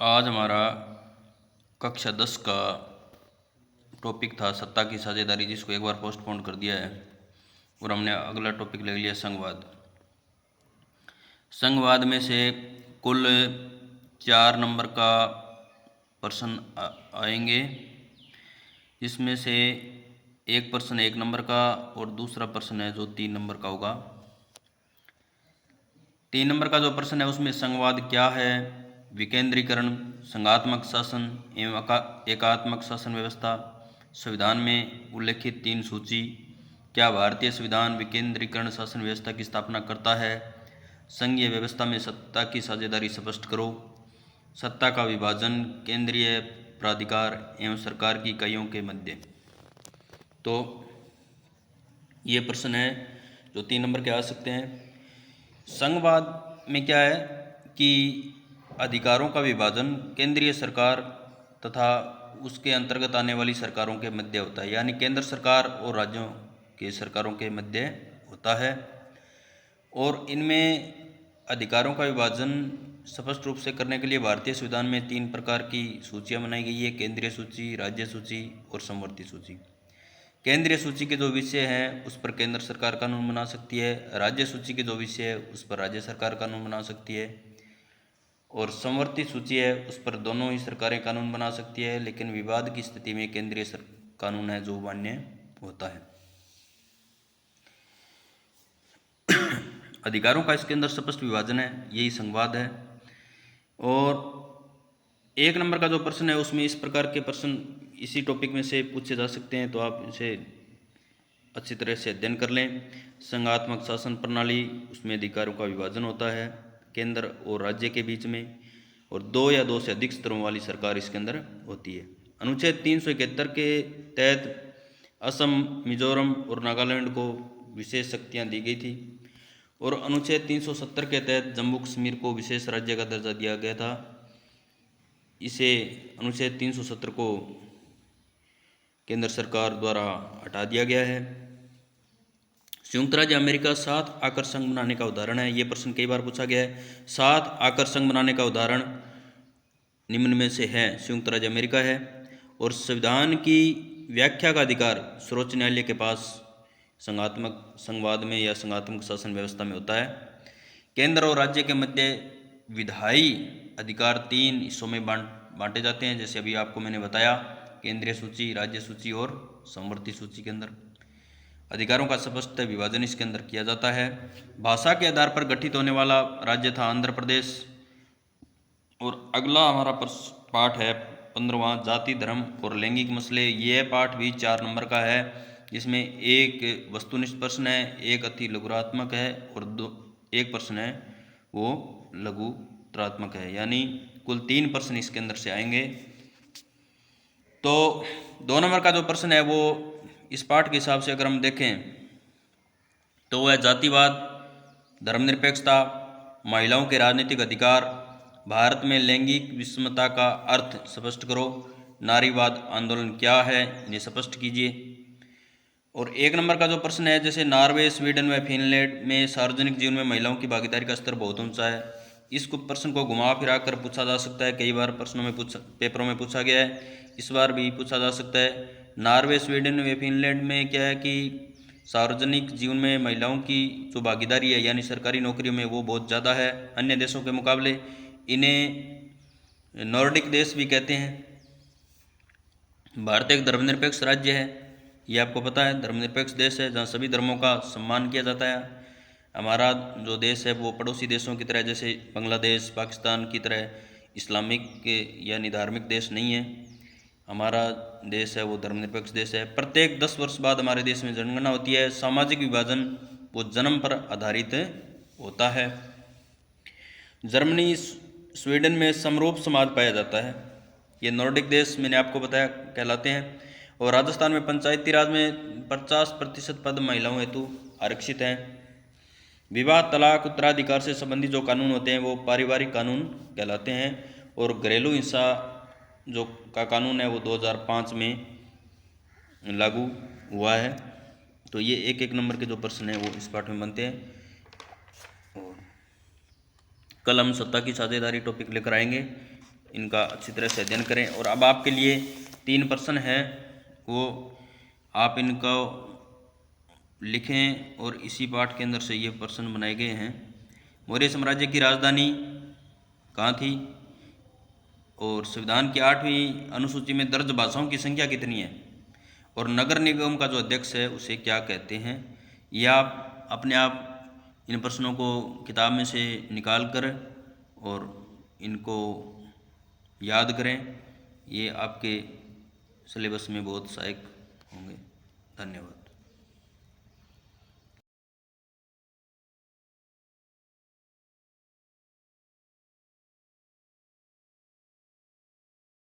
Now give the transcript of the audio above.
आज हमारा कक्षा 10 का टॉपिक था सत्ता की साझेदारी, जिसको एक बार पोस्टपोन कर दिया है और हमने अगला टॉपिक ले लिया संघवाद। संघवाद में से कुल 4 नंबर का प्रश्न आएंगे, जिसमें से एक प्रश्न 1 नंबर का और दूसरा प्रश्न है जो 3 नंबर का होगा। 3 नंबर का जो प्रश्न है उसमें संघवाद क्या है, विकेंद्रीकरण, संघात्मक शासन एवं एकात्मक शासन व्यवस्था, संविधान में उल्लेखित 3 सूची, क्या भारतीय संविधान विकेंद्रीकरण शासन व्यवस्था की स्थापना करता है, संघीय व्यवस्था में सत्ता की साझेदारी स्पष्ट करो, सत्ता का विभाजन केंद्रीय प्राधिकार एवं सरकार की इकाइयों के मध्य। तो ये प्रश्न है जो 3 नंबर के आ सकते हैं। संघवाद में क्या है कि अधिकारों का विभाजन केंद्रीय सरकार तथा उसके अंतर्गत आने वाली सरकारों के मध्य होता है, यानी केंद्र सरकार और राज्यों के सरकारों के मध्य होता है। और इनमें अधिकारों का विभाजन स्पष्ट रूप से करने के लिए भारतीय संविधान में 3 प्रकार की सूचियां बनाई गई है, केंद्रीय सूची, राज्य सूची और समवर्ती सूची। केंद्रीय सूची के जो विषय हैं उस पर केंद्र सरकार कानून बना सकती है, राज्य सूची के जो विषय है उस पर राज्य सरकार कानून बना सकती है, और समवर्ती सूची है उस पर दोनों ही सरकारें कानून बना सकती है, लेकिन विवाद की स्थिति में केंद्रीय कानून है जो मान्य होता है। अधिकारों का इसके अंदर स्पष्ट विभाजन है, यही संघवाद है। और 1 नंबर का जो प्रश्न है उसमें इस प्रकार के प्रश्न इसी टॉपिक में से पूछे जा सकते हैं, तो आप इसे अच्छी तरह से अध्ययन कर लें। संघात्मक शासन प्रणाली, उसमें अधिकारों का विभाजन होता है केंद्र और राज्य के बीच में, और 2 या 2 से अधिक स्तरों वाली सरकार इसके अंदर होती है। अनुच्छेद 371 के तहत असम, मिजोरम और नागालैंड को विशेष शक्तियाँ दी गई थी, और अनुच्छेद 370 के तहत जम्मू कश्मीर को विशेष राज्य का दर्जा दिया गया था। इसे अनुच्छेद 370 को केंद्र सरकार द्वारा हटा दिया गया है। संयुक्त राज्य अमेरिका 7 आकर संघ बनाने का उदाहरण है, ये प्रश्न कई बार पूछा गया है। 7 आकर संघ बनाने का उदाहरण निम्न में से है, संयुक्त राज्य अमेरिका है। और संविधान की व्याख्या का अधिकार सर्वोच्च न्यायालय के पास संघवाद में या संघात्मक शासन व्यवस्था में होता है। केंद्र और राज्य के मध्य विधायी अधिकार 3 हिस्सों में बांटे जाते हैं, जैसे अभी आपको मैंने बताया, केंद्रीय सूची, राज्य सूची और समवर्ती सूची के अंदर अधिकारों का स्पष्ट विभाजन इसके अंदर किया जाता है। भाषा के आधार पर गठित होने वाला राज्य था आंध्र प्रदेश। और अगला हमारा पाठ है 15वां, जाति, धर्म और लैंगिक मसले। यह पाठ भी 4 नंबर का है, जिसमें एक वस्तुनिष्ठ प्रश्न है, एक अति लघुरात्मक है और एक प्रश्न है वो लघुत्रात्मक है, यानी कुल 3 प्रश्न इसके अंदर से आएंगे। तो 2 नंबर का जो प्रश्न है वो इस पाठ के हिसाब से अगर हम देखें तो वह जातिवाद, धर्मनिरपेक्षता, महिलाओं के राजनीतिक अधिकार, भारत में लैंगिक विषमता का अर्थ स्पष्ट करो, नारीवाद आंदोलन क्या है, इन्हें स्पष्ट कीजिए। और 1 नंबर का जो प्रश्न है, जैसे नॉर्वे, स्वीडन व फिनलैंड में सार्वजनिक जीवन में महिलाओं की भागीदारी का स्तर बहुत ऊंचा है। इसको प्रश्न को घुमा फिरा कर पूछा जा सकता है, कई बार प्रश्नों में पेपरों में पूछा गया है, इस बार भी पूछा जा सकता है। नॉर्वे, स्वीडन व फिनलैंड में क्या है कि सार्वजनिक जीवन में महिलाओं की जो भागीदारी है यानी सरकारी नौकरियों में वो बहुत ज़्यादा है अन्य देशों के मुकाबले। इन्हें नॉर्डिक देश भी कहते हैं। भारत एक धर्मनिरपेक्ष राज्य है, ये आपको पता है, धर्मनिरपेक्ष देश है जहाँ सभी धर्मों का सम्मान किया जाता है। हमारा जो देश है वो पड़ोसी देशों की तरह, जैसे बांग्लादेश, पाकिस्तान की तरह इस्लामिक यानी धार्मिक देश नहीं है। हमारा देश है वो धर्मनिरपेक्ष देश है। प्रत्येक 10 वर्ष बाद हमारे देश में जनगणना होती है। सामाजिक विभाजन वो जन्म पर आधारित होता है। जर्मनी, स्वीडन में समरूप समाज पाया जाता है, ये नॉर्डिक देश मैंने आपको बताया कहलाते हैं। और राजस्थान में पंचायती राज में 50% पद महिलाओं हेतु आरक्षित हैं। विवाह, तलाक, उत्तराधिकार से संबंधित जो कानून होते हैं वो पारिवारिक कानून कहलाते हैं। और घरेलू हिंसा जो का कानून है वो 2005 में लागू हुआ है। तो ये 1 नंबर के जो प्रश्न हैं वो इस पाठ में बनते हैं। और कल हम सत्ता की साझेदारी टॉपिक लेकर आएंगे। इनका अच्छी तरह से अध्ययन करें। और अब आपके लिए 3 प्रश्न है, वो आप इनको लिखें और इसी पाठ के अंदर से ये प्रश्न बनाए गए हैं। मौर्य साम्राज्य की राजधानी कहाँ थी? और संविधान की 8वीं अनुसूची में दर्ज भाषाओं की संख्या कितनी है? और नगर निगम का जो अध्यक्ष है उसे क्या कहते हैं? ये आप अपने आप इन प्रश्नों को किताब में से निकाल कर और इनको याद करें। ये आपके सिलेबस में बहुत सहायक होंगे। धन्यवाद।